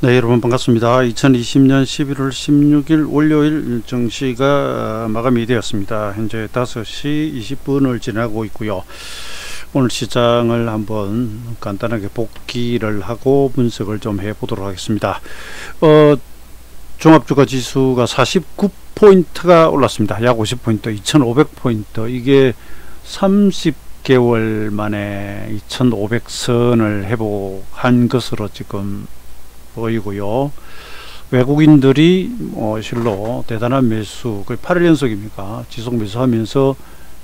네, 여러분 반갑습니다. 2020년 11월 16일 월요일 정시가 마감이 되었습니다. 현재 5시 20분을 지나고 있고요. 오늘 시장을 한번 간단하게 복기를 하고 분석을 좀 해보도록 하겠습니다. 종합주가 지수가 49포인트가 올랐습니다. 약 50포인트, 2500포인트. 이게 30개월 만에 2500선을 회복한 것으로 지금 보이고요. 외국인들이 실로 대단한 매수, 거의 8일 연속입니까? 지속 매수하면서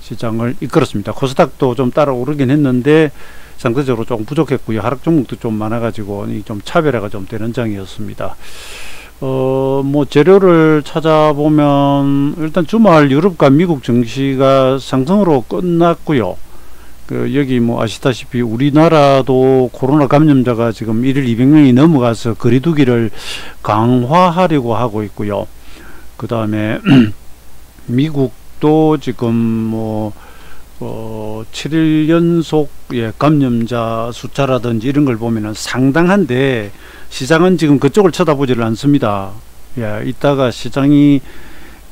시장을 이끌었습니다. 코스닥도 좀 따라 오르긴 했는데 상대적으로 조금 부족했고요. 하락 종목도 좀 많아가지고 좀 차별화가 좀 되는 장이었습니다. 재료를 찾아보면 일단 주말 유럽과 미국 증시가 상승으로 끝났고요. 여기 아시다시피 우리나라도 코로나 감염자가 지금 1일 200명이 넘어가서 거리두기를 강화하려고 하고 있고요. 그 다음에 미국도 지금 7일 연속 감염자 숫자라든지 이런 걸 보면은 상당한데 시장은 지금 그쪽을 쳐다보지를 않습니다. 이따가 시장이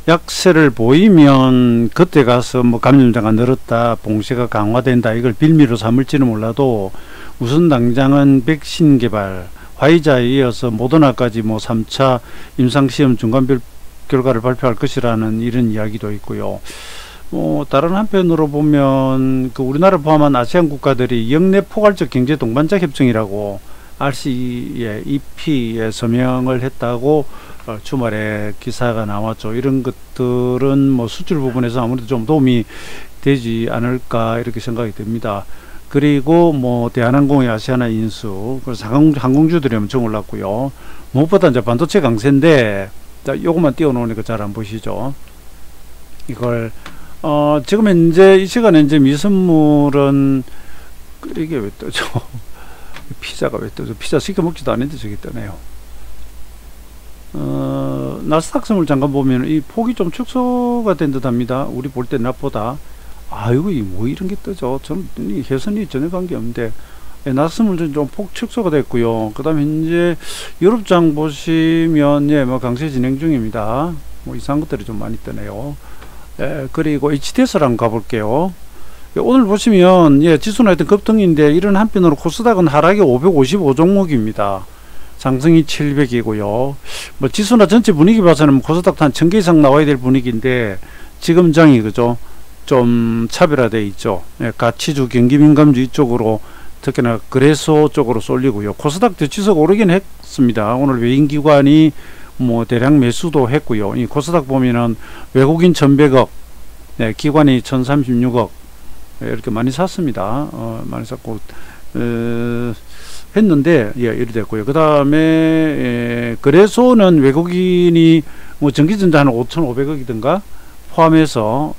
약세를 보이면 그때 가서 감염자가 늘었다, 봉쇄가 강화된다, 이걸 빌미로 삼을지는 몰라도 우선 당장은 백신 개발, 화이자에 이어서 모더나까지 3차 임상시험 중간 결과를 발표할 것이라는 이런 이야기도 있고요. 다른 한편으로 보면 우리나라를 포함한 아시안 국가들이 역내 포괄적 경제 동반자 협정이라고 RCEP에 서명을 했다고 주말에 기사가 나왔죠. 이런 것들은 수출 부분에서 아무래도 좀 도움이 되지 않을까 이렇게 생각이 됩니다. 그리고 대한항공의 아시아나 인수, 그래서 항공주들이 엄청 올랐고요. 무엇보다 이제 반도체 강세인데, 요것만 띄워놓으니까 잘 안 보시죠. 이걸 지금 현재 이 시간에 이제 미선물은 이게 왜 뜨죠? 피자가 왜 뜨죠? 피자 시켜 먹지도 않는데 저기 뜨네요. 나스닥 선물 잠깐 보면 이 폭이 좀 축소가 된 듯 합니다. 우리 볼 때 낮보다. 아이고, 이런 게 뜨죠? 저는 이 해선이 전혀 관계 없는데, 나스닥 선물 좀 폭 축소가 됐고요. 그 다음에 현재 유럽장 보시면, 강세 진행 중입니다. 이상한 것들이 좀 많이 뜨네요. 그리고 HTS랑 가볼게요. 오늘 보시면, 지수는 하여튼 급등인데, 이런 한편으로 코스닥은 하락이 555 종목입니다. 상승이 700이고요. 지수나 전체 분위기 봐서는 코스닥도 한 1000개 이상 나와야 될 분위기인데, 지금 장이 그죠? 좀 차별화되어 있죠. 가치주, 경기민감주 이쪽으로, 특히나 거래소 쪽으로 쏠리고요. 코스닥 지수가 오르긴 했습니다. 오늘 외인기관이 대량 매수도 했고요. 이 코스닥 보면은 외국인 1100억, 기관이 1036억, 이렇게 많이 샀습니다. 많이 샀고, 했는데, 이렇게 됐고요. 그 다음에, 거래소는 외국인이 전기전자 한 5,500억이든가 포함해서,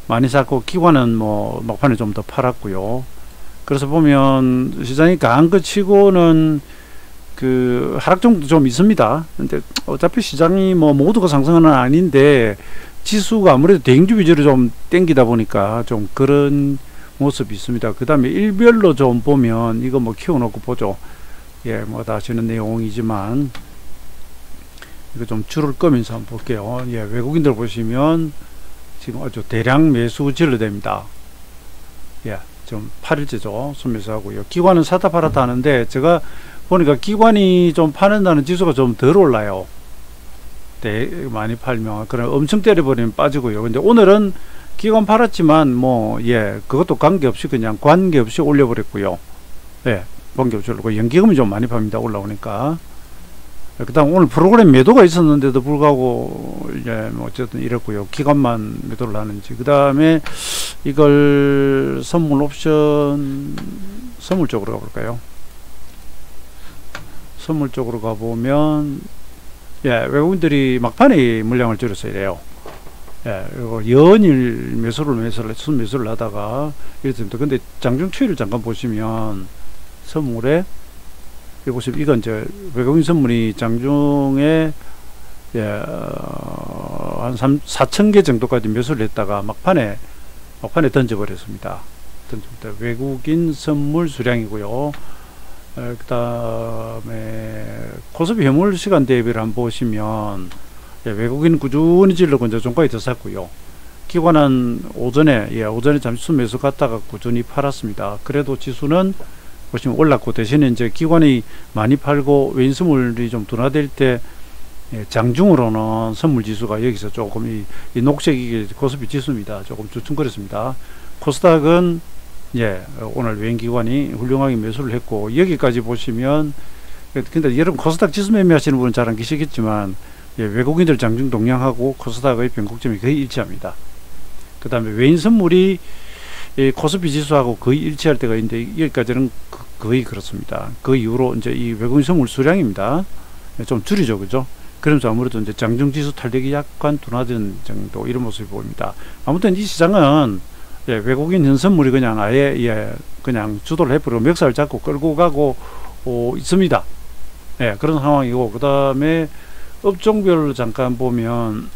많이 샀고, 기관은 막판에 좀 더 팔았고요. 그래서 보면, 시장이 강한 것 치고는 하락 정도 좀 있습니다. 근데 어차피 시장이 모두가 상승은 아닌데, 지수가 아무래도 대형주 위주로 좀 땡기다 보니까 좀 그런 모습이 있습니다. 그 다음에 일별로 좀 보면 이거 키워놓고 보죠. 다 아시는 내용이지만 이거 좀 줄을 끄면서 한번 볼게요. 외국인들 보시면 지금 아주 대량 매수 진로됩니다. 좀 8일째죠. 순매수하고요. 기관은 사다 팔았다 하는데 제가 보니까 기관이 좀 파는다는 지수가 좀 덜 올라요. 많이 팔면 그럼 엄청 때려버리면 빠지고요. 근데 오늘은 기관 팔았지만 그것도 관계없이 그냥 관계없이 올려버렸고요. 관계없이 올리고 연기금이 좀 많이 팝니다. 올라오니까. 그 다음 오늘 프로그램 매도가 있었는데도 불구하고 어쨌든 이랬고요. 기관만 매도를 하는지. 그 다음에 이걸 선물 옵션 선물 쪽으로 가볼까요? 선물 쪽으로 가보면 외국인들이 막판에 물량을 줄여서 이래요. 연일 순매수를 하다가 이랬습니다. 근데 장중 추이를 잠깐 보시면 선물에 이건 이제 외국인 선물이 장중에 한 4,000개 정도까지 매수를 했다가 막판에 던져버렸습니다. 외국인 선물 수량이고요. 그다음에 코스피 현물 시간 대비를 한번 보시면 외국인 꾸준히 질르고 이제 종가에 들어섰고요. 기관은 오전에 오전에 잠시 매수 갔다가 꾸준히 팔았습니다. 그래도 지수는 보시면 올랐고, 대신에 이제 기관이 많이 팔고 외인 선물이 좀 둔화될 때 장중으로는 선물 지수가 여기서 조금 이 녹색이 코스피 지수입니다. 조금 주춤거렸습니다. 코스닥은 오늘 외인 기관이 훌륭하게 매수를 했고, 여기까지 보시면 근데 여러분 코스닥 지수 매매하시는 분은 잘 안 계시겠지만 외국인들 장중 동향하고 코스닥의 변곡점이 거의 일치합니다. 그 다음에 외인 선물이 코스피 지수하고 거의 일치할 때가 있는데, 여기까지는 거의 그렇습니다. 그 이후로 이제 이 외국인 선물 수량입니다. 좀 줄이죠, 그죠? 그러면서 아무래도 이제 장중 지수 탄력이 약간 둔화된 정도, 이런 모습이 보입니다. 아무튼 이 시장은 외국인 현선물이 그냥 아예 그냥 주도를 해버리고 멱살을 잡고 끌고 가고 있습니다. 그런 상황이고, 그 다음에 업종별로 잠깐 보면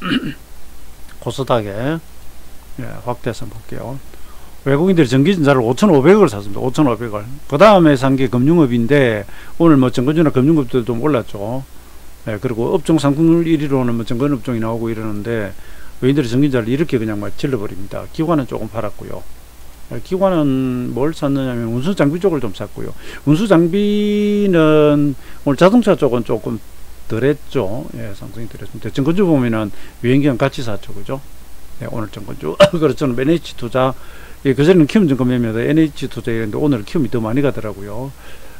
코스닥에 확대해서 볼게요. 외국인들이 전기전자를 5,500을 샀습니다. 5,500을. 그 다음에 산 게 금융업인데, 오늘 뭐 정건주나 금융업도 좀 올랐죠. 그리고 업종 상승률 1위로는 뭐 정건업종이 나오고 이러는데, 외인들이 전기전자를 이렇게 그냥 막 질러버립니다. 기관은 조금 팔았고요. 기관은 뭘 샀느냐면 운수장비 쪽을 좀 샀고요. 운수장비는 오늘 자동차 쪽은 조금 덜했죠. 상승이 덜했습니다. 정건주 보면은 외인기관 같이 샀죠, 그죠? 오늘 정건주. 그렇죠. NH투자, 그전에는 키움증권 매매다 NH투자였는데 오늘 키움이 더 많이 가더라고요.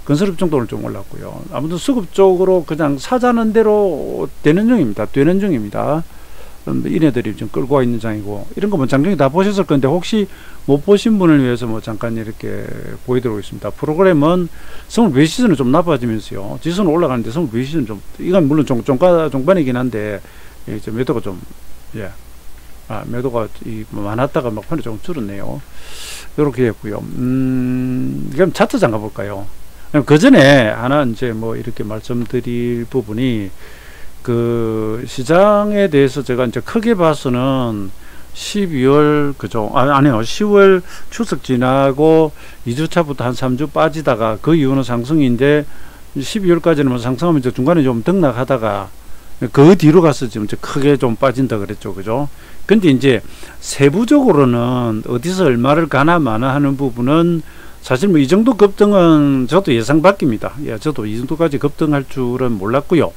건설업종도 오늘 좀 올랐고요. 아무튼 수급 쪽으로 그냥 사자는 대로 되는 중입니다. 이네들이 좀 끌고 와 있는 장이고, 이런 거 뭐 장중에 다 보셨을 건데, 혹시 못 보신 분을 위해서 뭐 잠깐 이렇게 보여드리고 있습니다. 프로그램은 선물 매수 시즌은 좀 나빠지면서요, 지수는 올라가는데 선물 매수 시즌은 좀, 이건 물론 종반이긴 한데, 이제 매도가 좀, 매도가 많았다가 막판에 조금 줄었네요. 이렇게 했고요. 그럼 차트 잠깐 볼까요? 그 전에 하나 이제 뭐 이렇게 말씀드릴 부분이, 그 시장에 대해서 제가 이제 크게 봐서는 12월 그죠? 아니요. 10월 추석 지나고 2주차부터 한 3주 빠지다가 그 이후는 상승인데, 12월까지는 뭐 상승하면 이제 중간에 좀 등락하다가 그 뒤로 가서 지금 이제 크게 좀 빠진다 그랬죠. 그죠? 근데 이제 세부적으로는 어디서 얼마를 가나 마나 하는 부분은 사실 뭐 이 정도 급등은 저도 예상 밖입니다. 저도 이 정도까지 급등할 줄은 몰랐고요.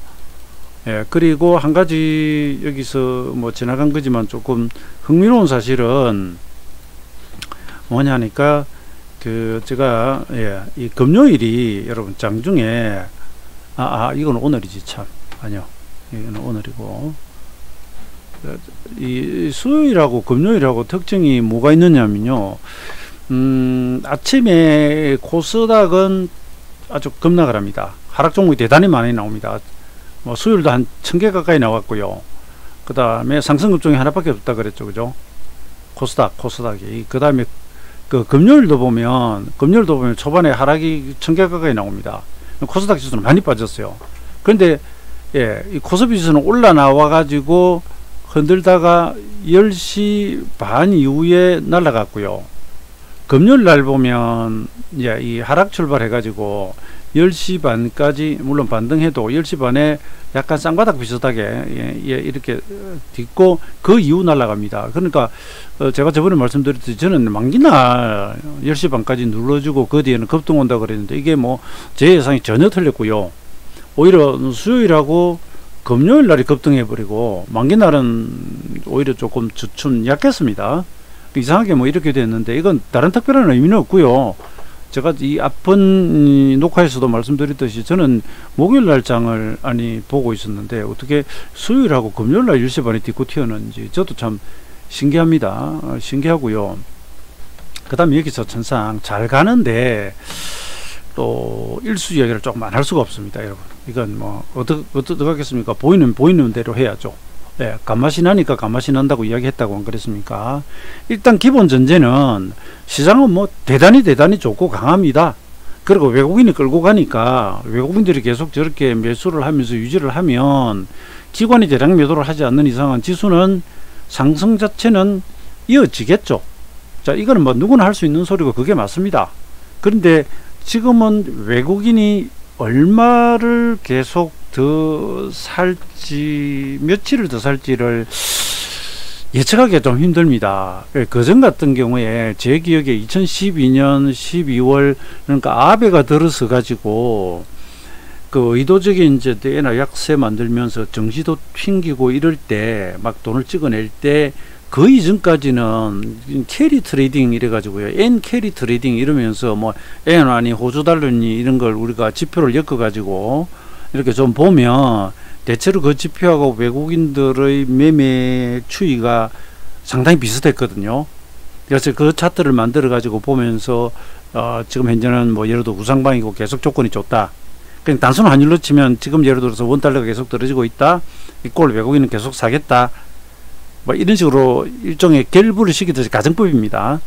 그리고 한 가지 여기서 뭐 지나간 거지만 조금 흥미로운 사실은 뭐냐니까, 제가 이 금요일이 여러분 장중에 이건 오늘이지 참, 아니요, 이건 오늘이고, 이 수요일하고 금요일하고 특징이 뭐가 있느냐면요, 아침에 코스닥은 아주 급락을 합니다. 하락 종목이 대단히 많이 나옵니다. 뭐 수요일도 한 1000개 가까이 나왔고요. 그 다음에 상승급종이 하나밖에 없다 그랬죠, 그죠? 코스닥이. 그 다음에 그 금요일도 보면 초반에 하락이 1000개 가까이 나옵니다. 코스닥 지수는 많이 빠졌어요. 그런데 이 코스피 지수는 올라 나와 가지고 흔들다가 10시 반 이후에 날아갔고요. 금요일 날 보면 이 하락 출발해 가지고 10시 반까지 물론 반등해도 10시 반에 약간 쌍바닥 비슷하게 이렇게 딛고 그 이후 날아갑니다. 그러니까 제가 저번에 말씀드렸듯이 저는 만기날 10시 반까지 눌러주고 그 뒤에는 급등 온다 그랬는데, 이게 뭐 제 예상이 전혀 틀렸고요. 오히려 수요일하고 금요일 날이 급등해 버리고 만기날은 오히려 조금 주춤 약했습니다. 이상하게 뭐 이렇게 됐는데, 이건 다른 특별한 의미는 없고요. 제가 이 앞번 녹화에서도 말씀드렸듯이 저는 목요일 날 장을 보고 있었는데, 어떻게 수요일하고 금요일 날 10시 반에 딛고 튀었는지 저도 참 신기합니다. 신기하고요. 그 다음에 여기서 천상 잘 가는데 또 일수 이야기를 조금 안 할 수가 없습니다, 여러분. 이건 뭐 어떻게 하겠습니까? 보이는 대로 해야죠. 감맛이 나니까 감맛이 난다고 이야기했다고 안 그랬습니까? 일단 기본 전제는 시장은 뭐 대단히 좋고 강합니다. 그리고 외국인이 끌고 가니까 외국인들이 계속 저렇게 매수를 하면서 유지를 하면 기관이 대량 매도를 하지 않는 이상은 지수는 상승 자체는 이어지겠죠. 자, 이거는 뭐 누구나 할 수 있는 소리고 그게 맞습니다. 그런데 지금은 외국인이 얼마를 계속 더 살지, 며칠을 더 살지를 예측하기가 좀 힘듭니다. 그전 같은 경우에 제 기억에 2012년 12월, 그러니까 아베가 들어서 가지고 그 의도적인 이제 엔화 약세 만들면서 정시도 튕기고 이럴 때 막 돈을 찍어낼 때 그 이전까지는 캐리 트레이딩 이래 가지고요, 엔 캐리 트레이딩 이러면서 뭐 엔화니 호주 달러니 이런 걸 우리가 지표를 엮어 가지고 이렇게 좀 보면 대체로 그 지표하고 외국인들의 매매 추이가 상당히 비슷했거든요. 그래서 그 차트를 만들어 가지고 보면서 지금 현재는 뭐 예를 들어 우상방이고 계속 조건이 좋다. 그냥 단순 환율로 치면 지금 예를 들어서 원달러가 계속 떨어지고 있다. 이꼴 외국인은 계속 사겠다. 뭐 이런 식으로 일종의 결부를 시키듯이 가정법입니다.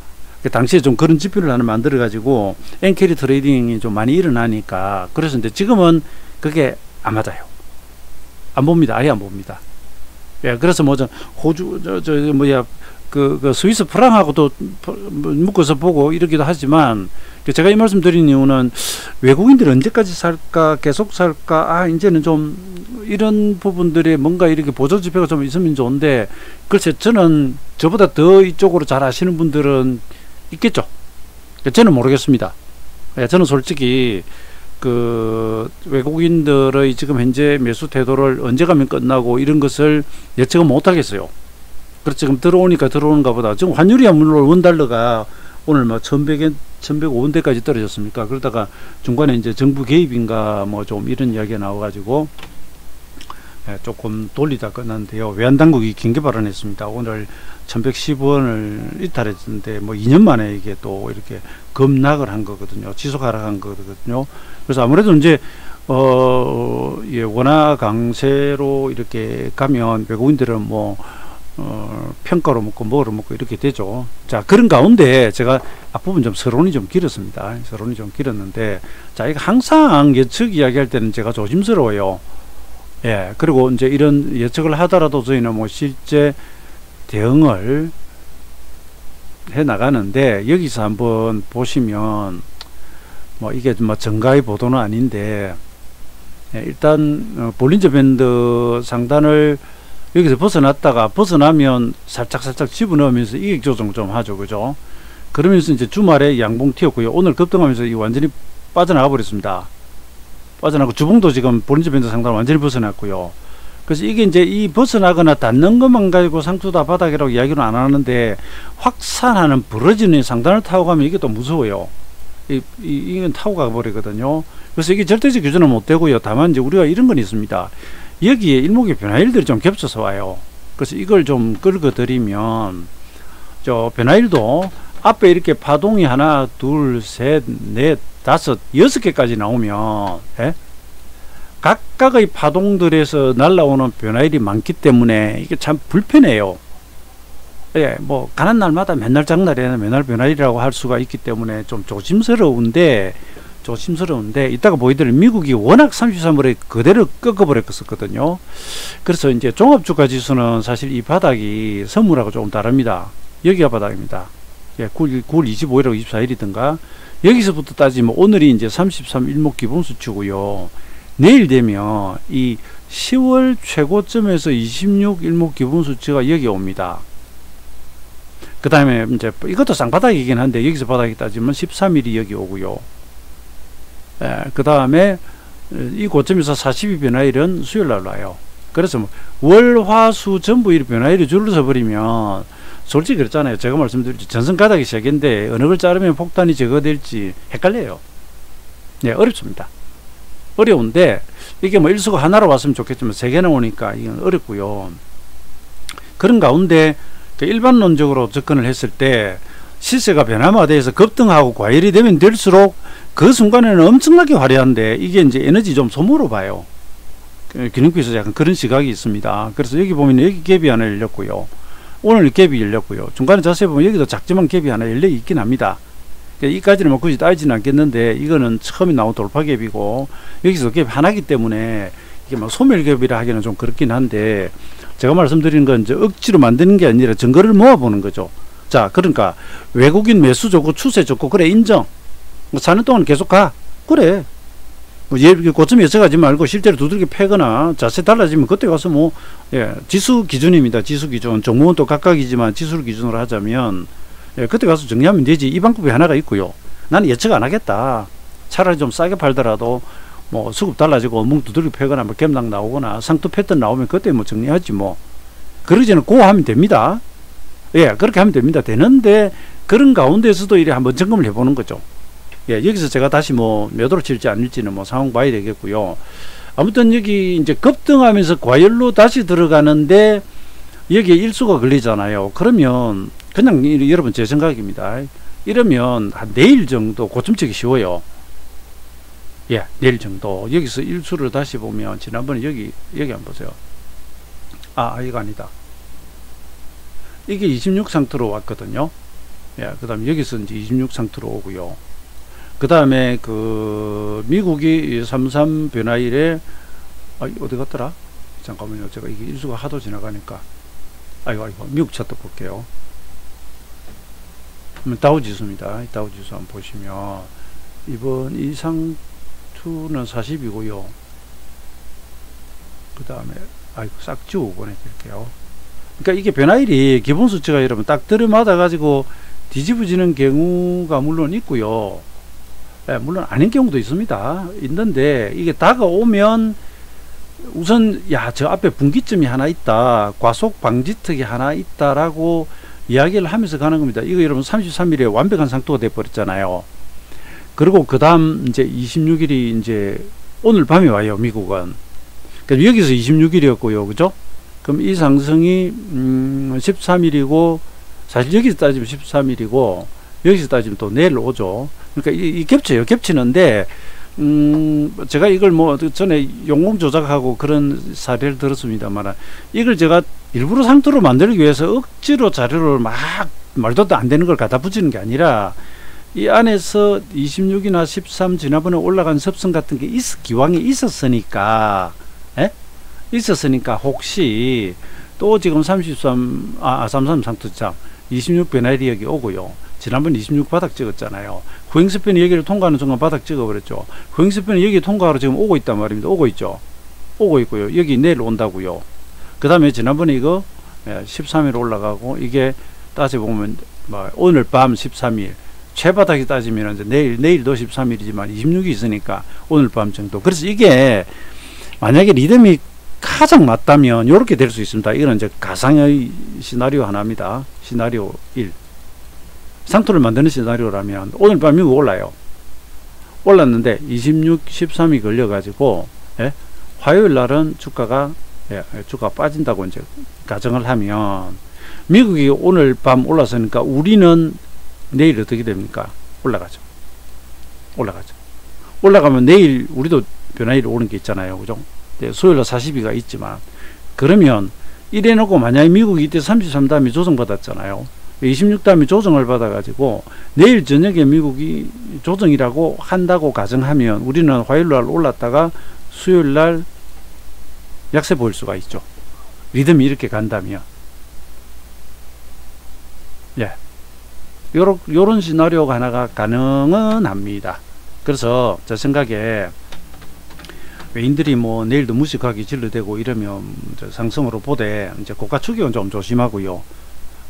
당시에 좀 그런 지표를 하나 만들어 가지고 엔캐리 트레이딩이 좀 많이 일어나니까, 그래서 이제 지금은 그게 안 맞아요. 안 봅니다. 아예 안 봅니다. 예, 그래서 뭐 호주 그 스위스 프랑하고도 묶어서 보고 이러기도 하지만, 제가 이 말씀 드린 이유는 외국인들이 언제까지 살까, 계속 살까, 이제는 좀 이런 부분들에 뭔가 이렇게 보조 지표가 좀 있으면 좋은데, 글쎄 저는 저보다 더 이쪽으로 잘 아시는 분들은 있겠죠. 저는 모르겠습니다. 예, 저는 솔직히 그 외국인들의 지금 현재 매수 태도를 언제 가면 끝나고 이런 것을 예측은 못 하겠어요. 그렇죠. 지금 들어오니까 들어오는가 보다. 지금 환율이야 물론 원달러가 오늘 뭐 1105원대까지 떨어졌습니까? 그러다가 중간에 이제 정부 개입인가 뭐 좀 이런 이야기가 나와가지고 조금 돌리다 끝났는데요. 외환당국이 긴급 발언했습니다. 오늘 1110원을 이탈했는데 뭐 2년 만에 이게 또 이렇게 급락을 한 거거든요. 지속 하락한 거거든요. 그래서 아무래도 이제 예, 원화 강세로 이렇게 가면 외국인들은 뭐 평가로 먹고 뭐로 먹고 이렇게 되죠. 자, 그런 가운데 제가 앞부분 좀 서론이 좀 길었습니다. 서론이 좀 길었는데, 자, 이거 항상 예측 이야기할 때는 제가 조심스러워요. 예, 그리고 이제 이런 예측을 하더라도 저희는 뭐 실제 대응을 해 나가는데, 여기서 한번 보시면 뭐 이게 뭐 정가의 보도는 아닌데, 예, 일단 볼린저 밴드 상단을 여기서 벗어났다가, 벗어나면 살짝 집어넣으면서 이익 조정 좀 하죠. 그죠? 그러면서 이제 주말에 양봉 튀었고요. 오늘 급등하면서 이 완전히 빠져나가 버렸습니다. 빠져나가고 주봉도 지금 볼린저 밴드 상단을 완전히 벗어났고요. 그래서 이게 이제 이 벗어나거나 닿는 것만 가지고 상투다 바닥이라고 이야기는 안 하는데, 확산하는 부러지는 상단을 타고 가면 이게 또 무서워요. 이건 타고 가 버리거든요. 그래서 이게 절대적 규제는 못 되고요. 다만 이제 우리가 이런 건 있습니다. 여기에 일목의 변화일들이 좀 겹쳐서 와요. 그래서 이걸 좀 긁어드리면, 저 변화일도 앞에 이렇게 파동이 하나, 둘, 셋, 넷, 다섯, 6개까지 나오면, 예? 각각의 파동들에서 날라오는 변화일이 많기 때문에 이게 참 불편해요. 예, 뭐 가는 날마다 맨날 장날에는 맨날 변화일이라고 할 수가 있기 때문에 좀 조심스러운데 이따가 보이더니 미국이 워낙 33월에 그대로 꺾어버렸었거든요. 그래서 이제 종합주가 지수는 사실 이 바닥이 선물하고 조금 다릅니다. 여기가 바닥입니다. 예, 9월 25일하고 24일이든가 여기서부터 따지면 오늘이 이제 33 일목 기본수치고요. 내일 되면 이 10월 최고점에서 26 일목 기본수치가 여기 옵니다. 그 다음에 이제 이것도 쌍바닥이긴 한데 여기서 바닥이 따지면 13일이 여기 오고요. 예, 그 다음에 이 고점에서 42 변화일은 수요일날 와요. 그래서 뭐 월화수 전부 일 변화일이 줄어서 버리면, 솔직히 그랬잖아요. 제가 말씀드렸죠. 전선 가닥이 세 개인데 어느 걸 자르면 폭탄이 제거될지 헷갈려요. 네, 어렵습니다. 어려운데 이게 뭐 일수가 하나로 왔으면 좋겠지만 세 개나 오니까 이건 어렵고요. 그런 가운데 일반론적으로 접근을 했을 때 시세가 변화마다해서 급등하고 과열이 되면 될수록 그 순간에는 엄청나게 화려한데, 이게 이제 에너지 좀 소모로 봐요. 기능피에서 약간 그런 시각이 있습니다. 그래서 여기 보면 여기 갭이 하나 열렸고요. 오늘 갭이 열렸고요. 중간에 자세히 보면 여기도 작지만 갭이 하나 열려 있긴 합니다. 이까지는 뭐 굳이 따지지는 않겠는데, 이거는 처음에 나온 돌파갭이고 여기서 갭 하나기 때문에 이게 뭐 소멸갭이라 하기는 좀 그렇긴 한데, 제가 말씀드리는 건 이제 억지로 만드는 게 아니라 증거를 모아보는 거죠. 자, 그러니까 외국인 매수 좋고 추세 좋고 그래 인정. 뭐 4년 동안 계속 가. 그래. 뭐 고점 예측하지 말고 실제로 두들겨 패거나 자세 달라지면 그때 가서 뭐, 예, 지수 기준입니다. 지수 기준. 종목은 또 각각이지만 지수를 기준으로 하자면, 예, 그때 가서 정리하면 되지. 이 방법이 하나가 있고요. 나는 예측 안 하겠다. 차라리 좀 싸게 팔더라도 뭐 수급 달라지고 멍 두들겨 패거나 뭐 갬당 나오거나 상투 패턴 나오면 그때 뭐 정리하지 뭐. 그러지는 고 하면 됩니다. 예, 그렇게 하면 됩니다. 되는데 그런 가운데서도 이래 한번 점검을 해보는 거죠. 예, 여기서 제가 다시 뭐 매도로 칠지 아닐지는 뭐 상황 봐야 되겠고요. 아무튼 여기 이제 급등하면서 과열로 다시 들어가는데 여기에 일수가 걸리잖아요. 그러면 그냥 여러분 제 생각입니다. 이러면 한 내일 정도 고점 치기 쉬워요. 예, 내일 정도. 여기서 일수를 다시 보면 지난번에 여기 한번 보세요. 아, 이거 아니다. 이게 26 상태로 왔거든요. 예, 그 다음에 여기서 이제 26 상태로 오고요. 그 다음에 미국이 33 변화일에, 어디 갔더라? 잠깐만요. 제가 이게 일수가 하도 지나가니까. 아이고, 미국 차트 볼게요. 다우지수입니다. 다우지수 한번 보시면, 이번 이 상투는 40이고요. 그 다음에, 싹 지우고 보내드릴게요. 그러니까 이게 변화일이 기본 수치가 여러분 딱 들이맞아 가지고 뒤집어지는 경우가 물론 있고요. 예, 물론 아닌 경우도 있는데 이게 다가오면 우선 저 앞에 분기점이 하나 있다, 과속 방지턱이 하나 있다라고 이야기를 하면서 가는 겁니다. 이거 여러분 33일에 완벽한 상투가 돼 버렸잖아요. 그리고 그 다음 이제 26일이 이제 오늘 밤에 와요. 미국은. 그러니까 여기서 26일이었고요. 그죠? 그럼 이 상승이 13일이고 사실 여기서 따지면 13일이고 여기서 따지면 또 내일 오죠. 그러니까 이 겹쳐요. 겹치는데 제가 이걸 뭐 전에 용공 조작하고 그런 사례를 들었습니다만 이걸 제가 일부러 상투로 만들기 위해서 억지로 자료를 막 말도 안 되는 걸 갖다 붙이는 게 아니라 이 안에서 26이나 13 지난번에 올라간 습성 같은 게 기왕에 있었으니까, 예? 있었으니까 혹시 또 지금 33 상투장 26 변화일이 여기 오고요. 지난번 26 바닥 찍었잖아요. 후행스팬이 여기를 통과하는 순간 바닥 찍어버렸죠. 후행스팬이 여기 통과하러 지금 오고 있단 말입니다. 오고 있죠. 오고 있고요. 여기 내일 온다고요. 그 다음에 지난번에 이거 13일 올라가고 이게 따져보면 오늘 밤 13일 최바닥이 따지면 이제 내일도 13일이지만 26이 있으니까 오늘 밤 정도. 그래서 이게 만약에 리듬이 가장 맞다면 이렇게 될 수 있습니다. 이거는 이제 가상의 시나리오 하나입니다. 시나리오 1. 상투를 만드는 시나리오라면 오늘 밤 미국 올라요. 올랐는데 26, 13이 걸려가지고, 예? 화요일 날은 주가가 빠진다고 이제 가정을 하면 미국이 오늘 밤 올랐으니까 우리는 내일 어떻게 됩니까? 올라가죠. 올라가면 내일 우리도 변화일이 오는 게 있잖아요. 그죠? 수요일날 42가 있지만 그러면 이래놓고 만약에 미국이 이때 33 다음에 조정받았잖아요. 26 다음에 조정을 받아가지고 내일 저녁에 미국이 조정이라고 한다고 가정하면 우리는 화요일날 올랐다가 수요일날 약세 보일 수가 있죠. 리듬이 이렇게 간다면. 예. 요런 시나리오가 하나가 가능은 합니다. 그래서 제 생각에 외인들이 뭐 내일도 무식하게 진로되고 이러면 상승으로 보되 이제 고가 추격은 좀 조심하고요.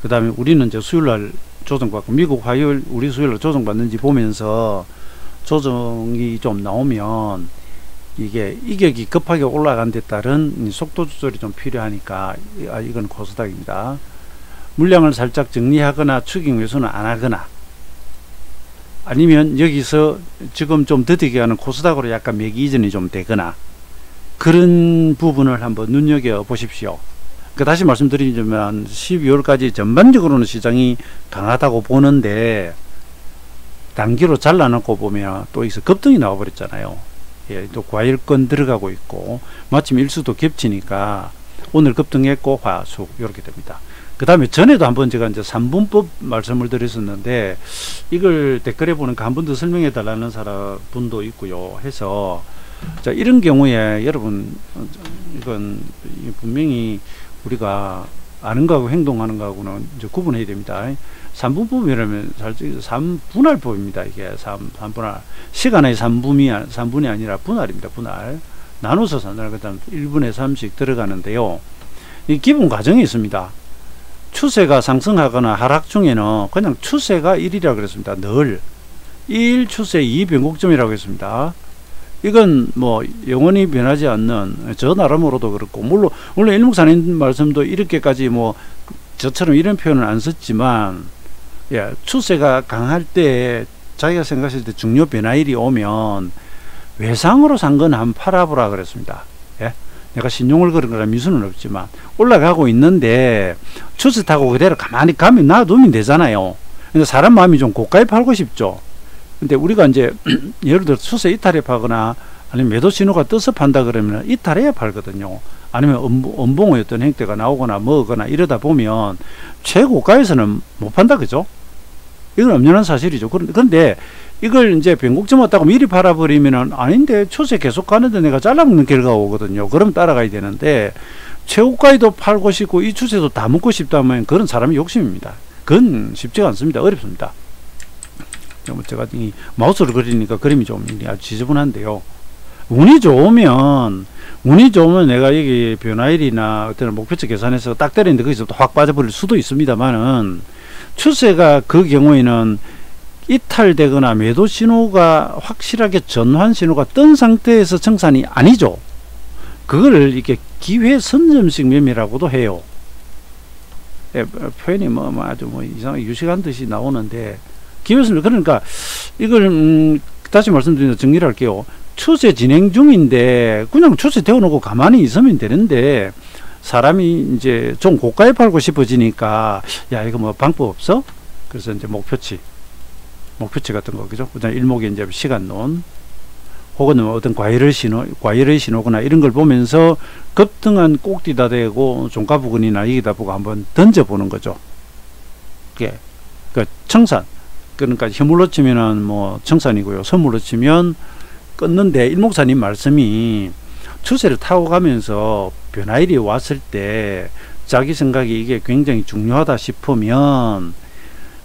그 다음에 우리는 이제 수요일날 조정받고 미국 화요일 우리 수요일날 조정받는지 보면서 조정이 좀 나오면 이게 이격이 급하게 올라간 데 따른 속도 조절이 좀 필요하니까 이건 코스닥입니다. 물량을 살짝 정리하거나 추격 매수는 안 하거나 아니면 여기서 지금 좀 더디게 하는 코스닥으로 약간 매기 이전이 좀 되거나 그런 부분을 한번 눈여겨 보십시오. 다시 말씀드리자면 12월까지 전반적으로는 시장이 강하다고 보는데 단기로 잘라놓고 보면 또 여기서 급등이 나와버렸잖아요. 예, 또 과열권 들어가고 있고 마침 일수도 겹치니까 오늘 급등했고 화수 이렇게 됩니다. 그 다음에 전에도 한번 제가 이제 3분법 말씀을 드렸었는데 이걸 댓글에 보니까 한 번 더 설명해 달라는 분도 있고요 해서 자 이런 경우에 여러분 이건 분명히 우리가 아는 거하고 행동하는 거하고는 이제 구분해야 됩니다. 3분법이라면 살짝 3분할법입니다. 이게 3분할. 시간의 3분이 아니라 분할입니다. 분할. 나눠서 산다는 그다음 1분의 3씩 들어가는데요. 이 기본 과정이 있습니다. 추세가 상승하거나 하락 중에는 그냥 추세가 1이라고 그랬습니다. 늘 1 추세 2 변곡점이라고 했습니다. 이건 뭐 영원히 변하지 않는 저 나름으로도 그렇고, 물론 일목산인 말씀도 이렇게까지 뭐 저처럼 이런 표현은 안 썼지만, 예, 추세가 강할 때 자기가 생각했을 때 중요 변화일이 오면 외상으로 산 건 한번 팔아보라 그랬습니다. 예? 내가 신용을 걸은 거라 미수는 없지만 올라가고 있는데 추세 타고 그대로 가만히 가면 놔두면 되잖아요. 근데 사람 마음이 좀 고가에 팔고 싶죠. 근데 우리가 이제 예를 들어 추세 이탈입하거나 아니면 매도 신호가 떠서 판다 그러면 이탈해야 팔거든요. 아니면 음봉의 어떤 행태가 나오거나 뭐거나 이러다 보면 최고가에서는 못 판다, 그죠? 이건 엄연한 사실이죠. 그런데 이걸 이제 변곡점 왔다고 미리 팔아버리면은 아닌데 추세 계속 가는데 내가 잘라먹는 결과가 오거든요. 그럼 따라가야 되는데 최고가에도 팔고 싶고 이 추세도 다 먹고 싶다면 그런 사람의 욕심입니다. 그건 쉽지가 않습니다. 어렵습니다. 제가 이 마우스를 그리니까 그림이 좀 아주 지저분한데요. 운이 좋으면 내가 여기 변화일이나 어떤 목표치 계산해서 딱 때리는데 거기서 확 빠져버릴 수도 있습니다만은, 추세가 그 경우에는 이탈되거나 매도 신호가 확실하게 전환 신호가 뜬 상태에서 청산이 아니죠. 그걸 이렇게 기회 선점식 매매라고도 해요. 예, 표현이 아주 이상하게 유식한 듯이 나오는데, 기회 선점, 그러니까 이걸 다시 말씀드리면 정리를 할게요. 추세 진행 중인데 그냥 추세 태워놓고 가만히 있으면 되는데, 사람이 이제 좀 고가에 팔고 싶어지니까 야 이거 뭐 방법 없어? 그래서 이제 목표치 같은 거, 그죠? 그다음 일목의 이제 시간론 혹은 뭐 어떤 과열의 신호거나 이런 걸 보면서 급등한 꼭지다 대고 종가 부근이나 여기다 보고 한번 던져보는 거죠. 예, 그 청산, 그러니까 현물로 치면은 뭐 청산이고요. 선물로 치면 끊는데, 일목사님 말씀이 추세를 타고 가면서 변화일이 왔을 때 자기 생각이 이게 굉장히 중요하다 싶으면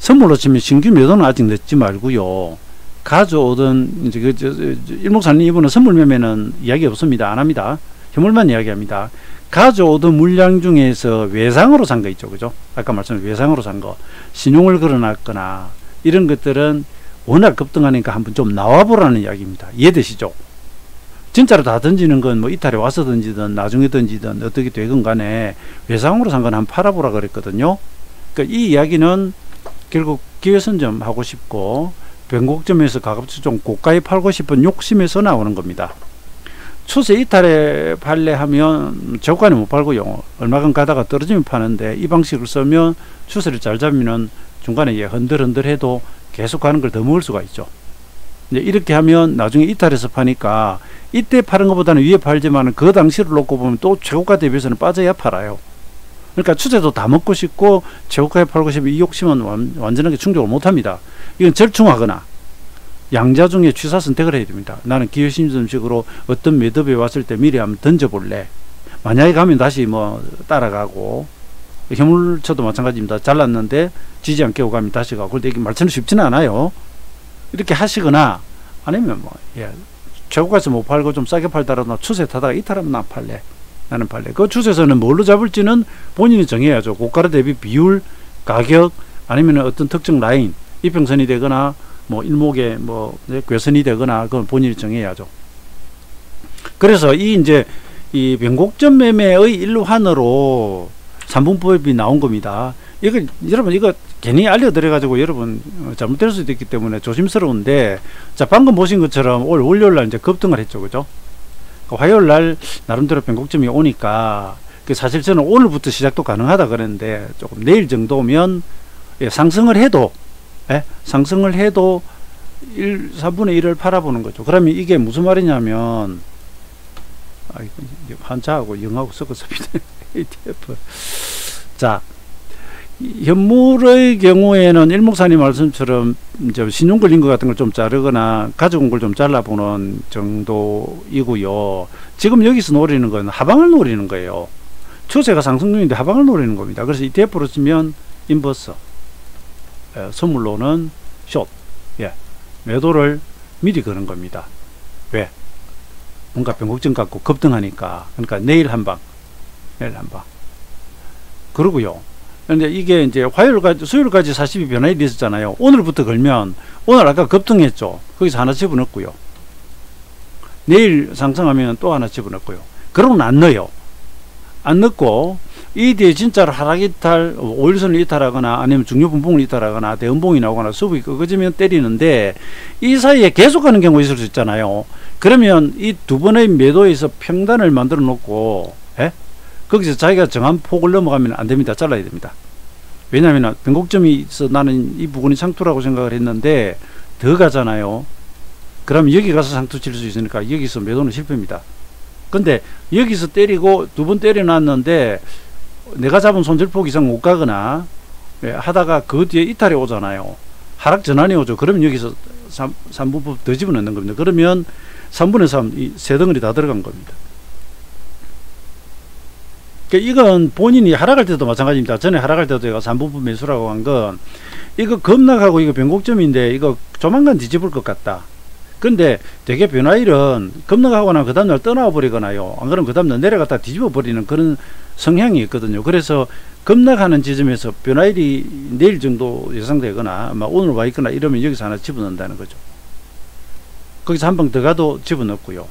선물로 치면 신규 매도는 아직 늦지 말고요. 가져오던 이제 일목사님 이분은 선물 매매는 이야기 없습니다. 안 합니다. 현물만 이야기합니다. 가져오던 물량 중에서 외상으로 산 거 있죠, 그죠? 아까 말씀드린 외상으로 산 거, 신용을 걸어놨거나 이런 것들은 워낙 급등하니까 한번 좀 나와보라는 이야기입니다. 이해되시죠? 진짜로 다 던지는 건 뭐 이탈에 와서 던지든 나중에 던지든 어떻게 되건 간에 외상으로 산 건 한번 팔아보라 그랬거든요. 그러니까 이 이야기는 결국 기회선점 하고 싶고 변곡점에서 가급적 좀 고가에 팔고 싶은 욕심에서 나오는 겁니다. 추세 이탈에 팔래 하면 저가는 못 팔고요. 얼마간 가다가 떨어지면 파는데, 이 방식을 쓰면 추세를 잘 잡으면 중간에 흔들흔들 해도 계속 가는 걸 더 먹을 수가 있죠. 이제 이렇게 하면 나중에 이탈해서 파니까 이때 파는 것보다는 위에 팔지만 그 당시를 놓고 보면 또 최고가 대비해서는 빠져야 팔아요. 그러니까 추세도 다 먹고 싶고 최고가에 팔고 싶으면 이 욕심은 완전하게 충족을 못합니다. 이건 절충하거나 양자 중에 취사 선택을 해야 됩니다. 나는 기회심점식으로 어떤 매듭에 왔을 때 미리 한번 던져볼래. 만약에 가면 다시 뭐 따라가고, 현물쳐도 마찬가지입니다. 잘랐는데 지지 않게 오고 가면 다시 가고. 그런데 이게 말처럼 쉽지는 않아요. 이렇게 하시거나 아니면 뭐 최고가에서 못 팔고 좀 싸게 팔다라도 추세 타다가 이탈하면 나 팔래. 나는 팔래. 그 추세에서는 뭘로 잡을지는 본인이 정해야죠. 고가 대비 비율, 가격, 아니면 어떤 특정 라인, 이평선이 되거나 뭐 일목에 뭐 괴선이 되거나 그건 본인이 정해야죠. 그래서 이 변곡점 매매의 일환으로 3분법이 나온 겁니다. 여러분 이거 괜히 알려드려 가지고 여러분 잘못될 수도 있기 때문에 조심스러운데, 자 방금 보신 것처럼 올 월요일날 이제 급등을 했죠, 그죠? 화요일날 나름대로 변곡점이 오니까 사실 저는 오늘부터 시작도 가능하다 그랬는데, 조금 내일 정도면 상승을 해도 4분의 1을 팔아보는 거죠. 그러면 이게 무슨 말이냐면, 한자하고 영하고 섞었습니다. ATF. 자, 현물의 경우에는 일목사님 말씀처럼 이제 신용 걸린 것 같은 걸 좀 자르거나 가져온 걸 좀 잘라보는 정도이고요. 지금 여기서 노리는 건 하방을 노리는 거예요. 추세가 상승 중인데 하방을 노리는 겁니다. 그래서 ETF로 치면 인버스. 선물로는 숏, 예, 매도를 미리 거는 겁니다. 왜? 뭔가 변곡점 갖고 급등하니까. 그러니까 내일 한 방. 그러고요. 근데 이게 이제 화요일까지, 수요일까지 40이 변화일이 있었잖아요. 오늘부터 걸면, 오늘 아까 급등했죠. 거기서 하나 집어넣고요. 내일 상승하면 또 하나 집어넣고요. 그러면 안 넣어요. 안 넣고, 이 뒤에 진짜로 하락 이탈, 5일선을 이탈하거나, 아니면 중요분봉을 이탈하거나, 대음봉이 나오거나, 수급이 꺾어지면 때리는데, 이 사이에 계속 가는 경우가 있을 수 있잖아요. 그러면 이 두 번의 매도에서 평단을 만들어 놓고, 거기서 자기가 정한 폭을 넘어가면 안 됩니다. 잘라야 됩니다. 왜냐하면 변곡점이 있어 나는 이 부분이 상투라고 생각을 했는데 더 가잖아요. 그러면 여기 가서 상투 칠 수 있으니까 여기서 매도는 실패입니다. 근데 여기서 때리고 두 번 때려놨는데 내가 잡은 손절폭 이상 못 가거나 하다가 그 뒤에 이탈이 오잖아요. 하락 전환이 오죠. 그러면 여기서 3분법 더 집어넣는 겁니다. 그러면 3분의 3, 이 세 덩어리 다 들어간 겁니다. 이건 본인이 하락할 때도 마찬가지입니다. 전에 하락할 때도 제가 3분법 매수라고 한 건 이거 급락하고 이거 변곡점인데 이거 조만간 뒤집을 것 같다. 근데 되게 변화일은 급락하거나 그 다음날 떠나와 버리거나요. 안 그러면 그 다음날 내려갔다 뒤집어 버리는 그런 성향이 있거든요. 그래서 급락하는 지점에서 변화일이 내일 정도 예상되거나 아마 오늘 와 있거나 이러면 여기서 하나 집어넣는다는 거죠. 거기서 한 방 더 가도 집어넣고요.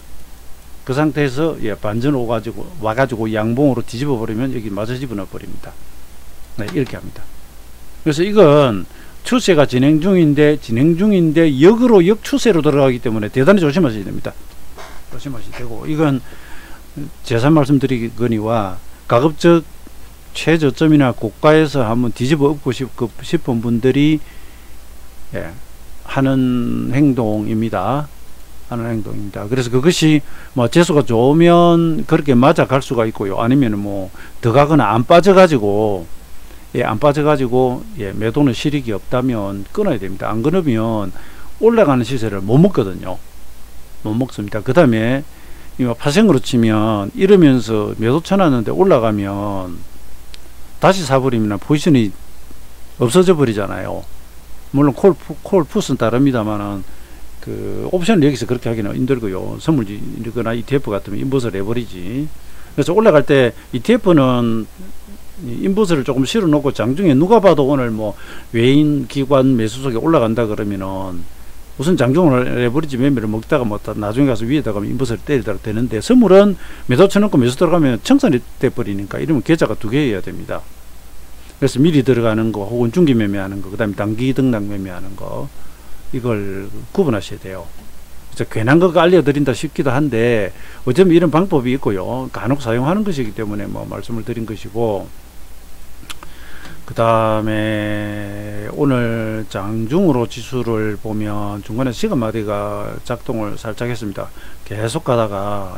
그 상태에서 반전 와가지고 양봉으로 뒤집어 버리면 여기 마저 집어넣어 버립니다. 네, 이렇게 합니다. 그래서 이건 추세가 진행 중인데 역으로 역추세로 들어가기 때문에 대단히 조심하셔야 됩니다. 조심하셔야 되고, 이건 재산 말씀드리거니와 가급적 최저점이나 고가에서 한번 뒤집어 엎고 싶은 분들이 하는 행동입니다. 그래서 그것이 뭐 재수가 좋으면 그렇게 맞아 갈 수가 있고요. 아니면 뭐 더 가거나 안 빠져가지고 매도는 실익이 없다면 끊어야 됩니다. 안 끊으면 올라가는 시세를 못 먹거든요. 못 먹습니다. 그 다음에 파생으로 치면 이러면서 매도 쳐놨는데 올라가면 다시 사버리면 포지션이 없어져 버리잖아요. 물론 콜 풋은 다릅니다만은 그 옵션을 여기서 그렇게 하기는 힘들고요. 선물이거나 ETF 같으면 인버스를 해버리지. 그래서 올라갈 때 ETF는 인버스를 조금 실어 놓고 장중에 누가 봐도 오늘 뭐 외인 기관 매수 속에 올라간다 그러면은 우선 장중을 해버리지. 매매를 먹다가 뭐 나중에 가서 위에다가 인버스를 때리다가 되는데, 선물은 매도 쳐놓고 매수 들어가면 청산이 돼버리니까 이러면 계좌가 두 개여야 됩니다. 그래서 미리 들어가는 거 혹은 중기 매매하는 거, 그 다음에 단기 등락 매매하는 거, 이걸 구분하셔야 돼요. 그래서 괜한 거 알려드린다 싶기도 한데 어쩌면 이런 방법이 있고요. 간혹 사용하는 것이기 때문에 뭐 말씀을 드린 것이고, 그 다음에 오늘 장중으로 지수를 보면 중간에 시간마디가 작동을 살짝 했습니다. 계속 가다가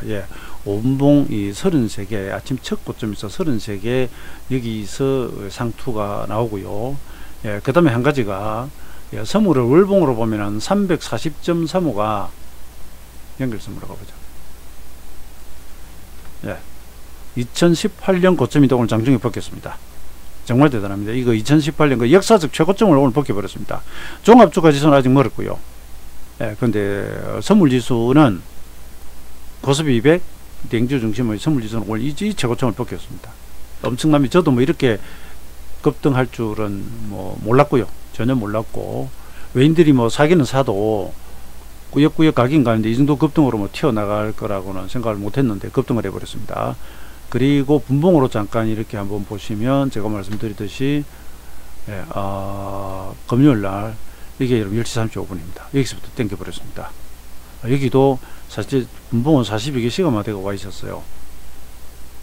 5분봉 이 33개, 아침 첫 고점에서 33개 여기서 상투가 나오고요. 그 다음에 한 가지가 선물을 월봉으로 보면은 340.35가 연결선물로 가보죠. 2018년 고점이다. 오늘 장중에 벗겼습니다. 정말 대단합니다. 이거 2018년 그 역사적 최고점을 오늘 벗겨버렸습니다. 종합주가 지수는 아직 멀었고요. 근데 선물지수는 코스피 200, 냉주 중심의 선물지수는 오늘 이 최고점을 벗겼습니다. 엄청납니다. 저도 뭐 이렇게 급등할 줄은 뭐 몰랐고요. 전혀 몰랐고, 외인들이 뭐 사기는 사도 꾸역꾸역 가긴 가는데 이 정도 급등으로 뭐 튀어나갈 거라고는 생각을 못했는데 급등을 해버렸습니다. 그리고 분봉으로 잠깐 이렇게 한번 보시면 제가 말씀드리듯이 금요일날 이게 여러분 10시 35분입니다. 여기서부터 땡겨버렸습니다. 여기도 사실 분봉은 42개 시간마다가 와 있었어요.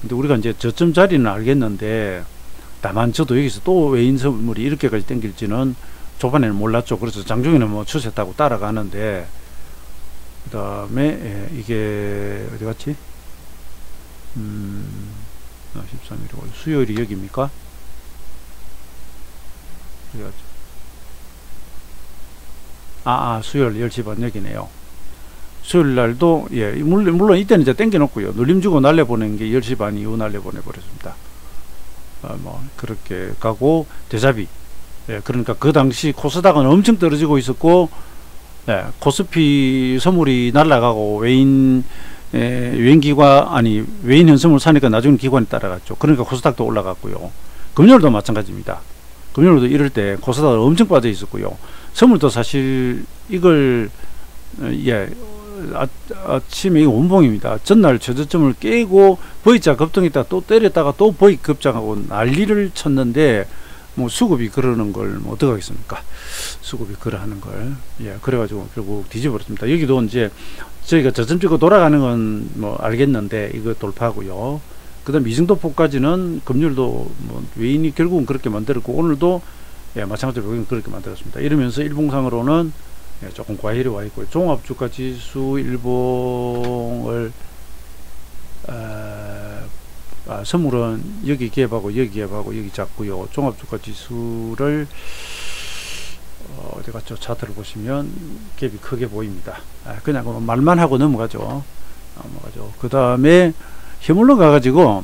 근데 우리가 이제 저점 자리는 알겠는데, 다만 저도 여기서 또 외인 선물이 이렇게까지 땡길지는 초반에는 몰랐죠. 그래서 장중에는 뭐 추세 타고 따라가는데, 그 다음에 이게 어디 갔지? 13일 수요일이 여기입니까? 어디 갔죠? 수요일 10시 반 여기네요. 수요일 날도 물론 이때는 이제 땡겨 놓고요. 눌림 주고 날려보낸 게 10시 반 이후 날려보내 버렸습니다. 뭐 그렇게 가고, 대자비 예, 그러니까 그 당시 코스닥은 엄청 떨어지고 있었고, 예, 코스피 선물이 날아가고 외인 기관 아니 외인 현선물 사니까 나중에 기관이 따라갔죠. 그러니까 코스닥도 올라갔고요. 금요일도 마찬가지입니다. 금요일도 이럴 때 코스닥은 엄청 빠져 있었고요. 선물도 사실 이걸 예, 아침에 원봉입니다. 전날 최저점을 깨고 V자 급등했다 또 때렸다가 또 V 급장하고 난리를 쳤는데 뭐 수급이 그러는 걸 뭐 어떡하겠습니까? 수급이 그러하는 걸. 예, 그래가지고 결국 뒤집어버렸습니다. 여기도 이제 저희가 저점 찍고 돌아가는 건 뭐 알겠는데 이거 돌파하고요. 그 다음 이승도포까지는 금요일도 뭐 외인이 결국은 그렇게 만들었고 오늘도 예, 마찬가지로 그렇게 만들었습니다. 이러면서 일봉상으로는 예, 조금 과열이 와 있고요. 종합주가 지수 일봉을 선물은 여기 갭하고 여기 갭하고 여기 작고요. 종합주가 지수를 어디 갔죠? 차트를 보시면 갭이 크게 보입니다. 그냥 말만 하고 넘어가죠. 그 다음에 현물로 가가지고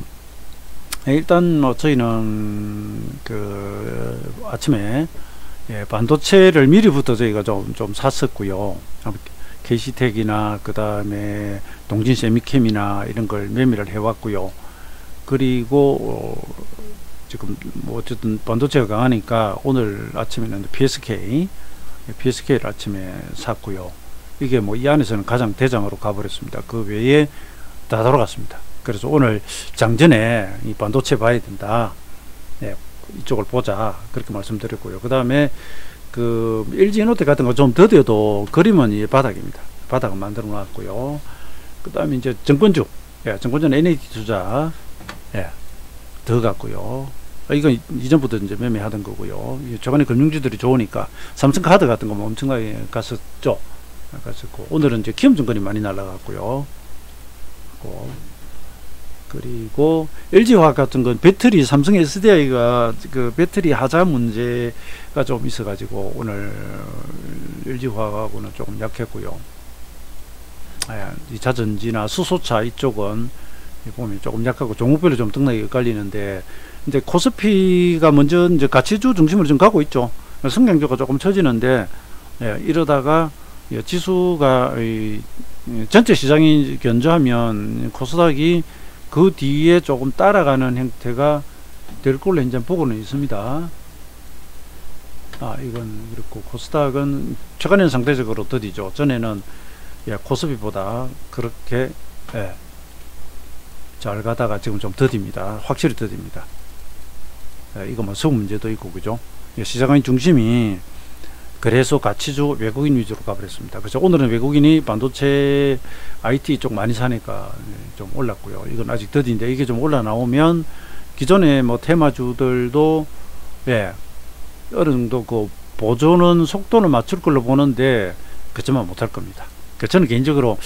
일단 뭐 저희는 그 아침에 예, 반도체를 미리부터 저희가 좀 샀었고요. KC텍이나 그 다음에 동진 세미캠이나 이런 걸 매매를 해왔고요. 그리고 지금 뭐 어쨌든 반도체가 강하니까 오늘 아침에는 PSK를 아침에 샀고요. 이게 뭐 이 안에서는 가장 대장으로 가버렸습니다. 그 외에 다 돌아갔습니다. 그래서 오늘 장전에 이 반도체 봐야 된다. 예, 이쪽을 보자. 그렇게 말씀드렸고요. 그 다음에 그 LG에너텍 같은 거 좀 더뎌도 그림은 이 바닥입니다. 바닥을 만들어 놨고요. 그 다음에 이제 정권주, 예, 정권주는 NAT 투자, 예, 더 갔고요. 이건 이전부터 이제 매매하던 거고요. 저번에 금융주들이 좋으니까 삼성카드 같은 거 뭐 엄청나게 갔었죠. 갔었고 오늘은 이제 키움증권이 많이 날라갔고요. 그리고 LG화학 같은 건 배터리 삼성 SDI가 그 배터리 하자 문제가 좀 있어가지고 오늘 LG화학하고는 조금 약했고요. 2차전지나 수소차 이쪽은 보면 조금 약하고 종목별로 좀 등락이 엇갈리는데 이제 코스피가 먼저 이제 가치주 중심으로 좀 가고 있죠. 성장주가 조금 처지는데 예, 이러다가 예, 지수가 전체 시장이 견조하면 코스닥이 그 뒤에 조금 따라가는 형태가 될 걸로 이제 보고는 있습니다. 이건 그렇고 코스닥은 최근에는 상대적으로 더디죠. 전에는 예, 코스피보다 그렇게 예, 잘 가다가 지금 좀 더딥니다. 확실히 더딥니다. 예, 이거 뭐 수급 문제도 있고 그죠? 예, 시장의 중심이 그래서 가치주 외국인 위주로 가버렸습니다. 그래서 오늘은 외국인이 반도체 IT 쪽 많이 사니까 좀 올랐고요. 이건 아직 더딘데 이게 좀 올라 나오면 기존의 뭐 테마주들도 예, 어느 정도 그 보조는 속도는 맞출 걸로 보는데 그렇지만 못할 겁니다. 저는 개인적으로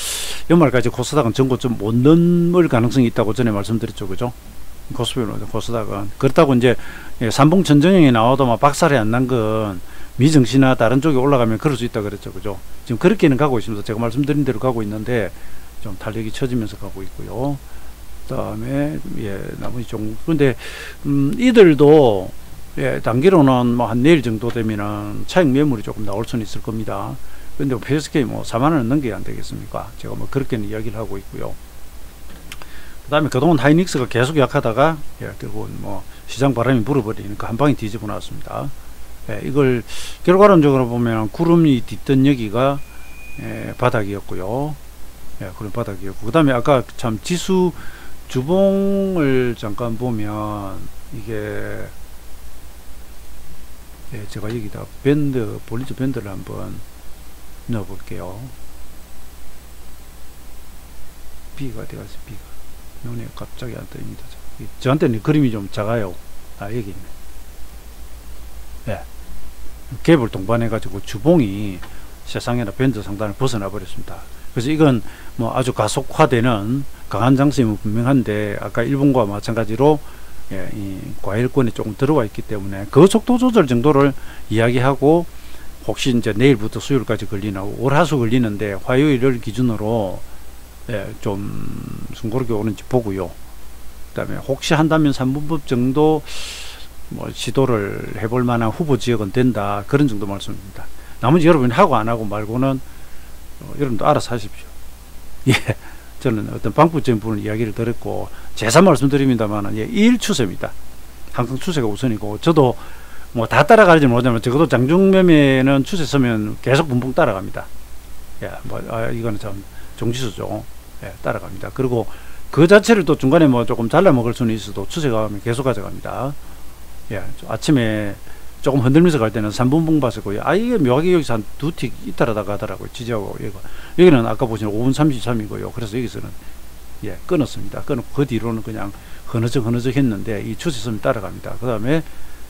연말까지 코스닥은 전고점 못 넘을 가능성이 있다고 전에 말씀드렸죠. 그죠? 코스닥은 그렇다고 이제 삼봉 천정형이 나와도 막 박살이 안 난 건 미증시나 다른 쪽에 올라가면 그럴 수 있다 그랬죠. 그죠? 지금 그렇게는 가고 있습니다. 제가 말씀드린 대로 가고 있는데 좀 탄력이 처지면서 가고 있고요. 그 다음에 예, 나머지 좀 근데 이들도 예, 단기로는 뭐 한 내일 정도 되면은 차익 매물이 조금 나올 수는 있을 겁니다. 근데 PSK 뭐 4만원은 넘겨야 안 되겠습니까? 제가 뭐 그렇게는 이야기를 하고 있고요. 그 다음에 그동안 하이닉스가 계속 약하다가 예, 결국은 뭐 시장 바람이 불어버리니까 한 방에 뒤집어 놨습니다. 예, 이걸 결과론적으로 보면 구름이 뒤뜬 여기가 예, 바닥이었고요. 예, 그런 바닥이었고 그 다음에 아까 참 지수 주봉을 잠깐 보면 이게 예, 제가 여기다 밴드 볼리저 밴드를 한번 넣어 볼게요. B가 어디 갔어? B가 눈에 갑자기 안 떠입니다. 저한테는 그림이 좀 작아요. 여기 있네. 예, 갭을 동반해 가지고 주봉이 세상에나 밴드 상단을 벗어나 버렸습니다. 그래서 이건 뭐 아주 가속화되는 강한 장세임은 분명한데 아까 일본과 마찬가지로 예, 이 과열권에 조금 들어와 있기 때문에 그 속도 조절 정도를 이야기하고 혹시 이제 내일부터 수요일까지 걸리나 월화수 걸리는데 화요일을 기준으로 예, 좀 숨고르게 오는지 보고요. 그 다음에 혹시 한다면 3분법 정도 뭐 시도를 해볼 만한 후보 지역은 된다, 그런 정도 말씀입니다. 나머지 여러분이 하고 안 하고 말고는 여러분도 알아서 하십시오. 예, 저는 어떤 방법적인 부분 이야기를 드렸고, 재산 말씀드립니다만, 예, 2일 추세입니다. 항상 추세가 우선이고, 저도 뭐 다 따라가지 못하지만 적어도 장중매매는 추세 서면 계속 분봉 따라갑니다. 예, 뭐 이거는 참 종지수죠. 예, 따라갑니다. 그리고 그 자체를 또 중간에 뭐 조금 잘라 먹을 수는 있어도 추세가 가면 계속 가져갑니다. 예, 아침에 조금 흔들면서 갈 때는 3분봉 봤었고요. 이게 묘하게 여기서 한 두 틱 이탈하다 가더라고요. 지지하고 여기는 아까 보시는 5분 33이고요. 그래서 여기서는 예, 끊었습니다. 끊었고 그 뒤로는 그냥 흐느적 했는데 이 추세선이 따라갑니다. 그 다음에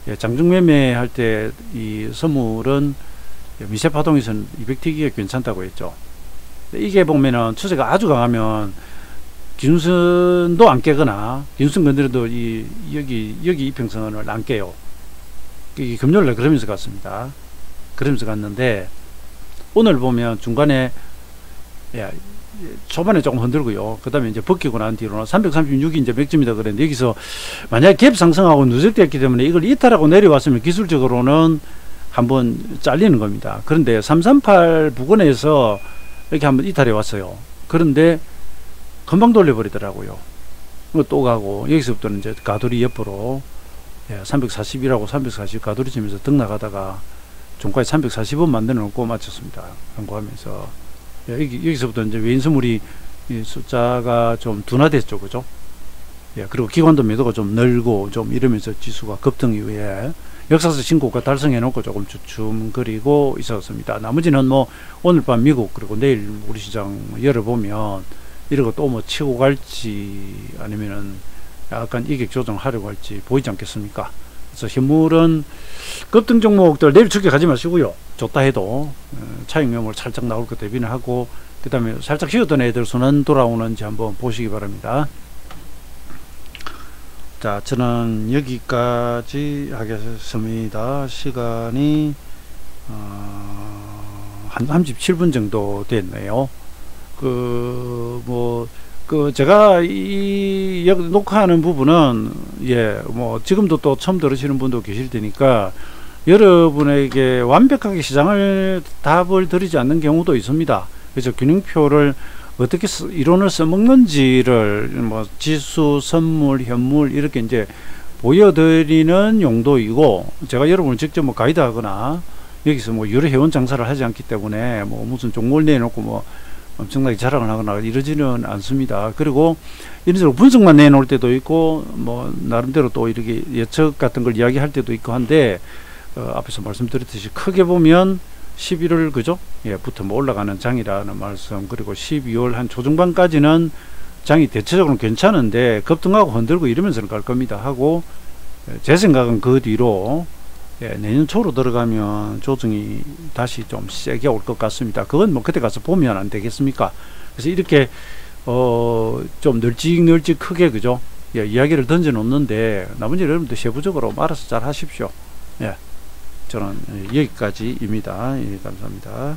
예, 장중매매 할 때 이 선물은 미세파동에서는 200T기가 괜찮다고 했죠. 이게 보면은 추세가 아주 강하면 기준선도 안 깨거나, 기준선 건드려도 여기 이평선을 안 깨요. 이 금요일날 그러면서 갔습니다. 그러면서 갔는데, 오늘 보면 중간에, 예, 초반에 조금 흔들고요. 그 다음에 이제 벗기고 난 뒤로는 336이 이제 맥점이다 그랬는데, 여기서 만약에 갭 상승하고 누적됐기 때문에 이걸 이탈하고 내려왔으면 기술적으로는 한번 잘리는 겁니다. 그런데 338 부근에서 이렇게 한번 이탈해 왔어요. 그런데 금방 돌려버리더라고요. 또 가고, 여기서부터는 이제 가돌이 옆으로, 예, 340이라고 340 가돌이 치면서 등 나가다가 종가에 340원 만들어 놓고 마쳤습니다. 광고하면서. 예, 여기서부터 이제 외인 선물이 숫자가 좀 둔화됐죠. 그죠? 예, 그리고 기관도 매도가 좀 늘고 좀 이러면서 지수가 급등 이후에 역사적 신고가 달성해 놓고 조금 주춤거리고 있었습니다. 나머지는 뭐 오늘 밤 미국 그리고 내일 우리 시장 열어보면 이러고 또 뭐 치고 갈지 아니면은 약간 이격 조정하려고 할지 보이지 않겠습니까? 그래서 현물은 급등 종목들 내일 추격하지 마시고요. 좋다 해도 차익 매물 살짝 나올 거 대비는 하고, 그 다음에 살짝 쉬었던 애들 수는 돌아오는지 한번 보시기 바랍니다. 자, 저는 여기까지 하겠습니다. 시간이 한 37분 정도 됐네요. 제가 녹화하는 부분은, 예, 뭐, 지금도 또 처음 들으시는 분도 계실 테니까, 여러분에게 완벽하게 시장을 답을 드리지 않는 경우도 있습니다. 그래서 균형표를 어떻게 이론을 써먹는지를, 뭐, 지수, 선물, 현물, 이렇게 이제 보여드리는 용도이고, 제가 여러분을 직접 뭐 가이드 하거나, 여기서 뭐, 여러 회원 장사를 하지 않기 때문에, 뭐, 무슨 종목을 내놓고 뭐, 엄청나게 자랑을 하거나 이러지는 않습니다. 그리고 이런 식으로 분석만 내놓을 때도 있고, 뭐 나름대로 또 이렇게 예측 같은 걸 이야기할 때도 있고 한데, 앞에서 말씀드렸듯이 크게 보면 11월 그죠? 예, 부터 뭐 올라가는 장이라는 말씀, 그리고 12월 한 초중반까지는 장이 대체적으로 괜찮은데 급등하고 흔들고 이러면서 갈 겁니다 하고, 제 생각은 그 뒤로, 예, 내년 초로 들어가면 조정이 다시 좀 세게 올 것 같습니다. 그건 뭐 그때 가서 보면 안 되겠습니까? 그래서 이렇게 좀 널찍 크게 그죠? 예, 이야기를 던져 놓는데 나머지 여러분들 세부적으로 알아서 잘 하십시오. 예, 저는 여기까지입니다. 예, 감사합니다.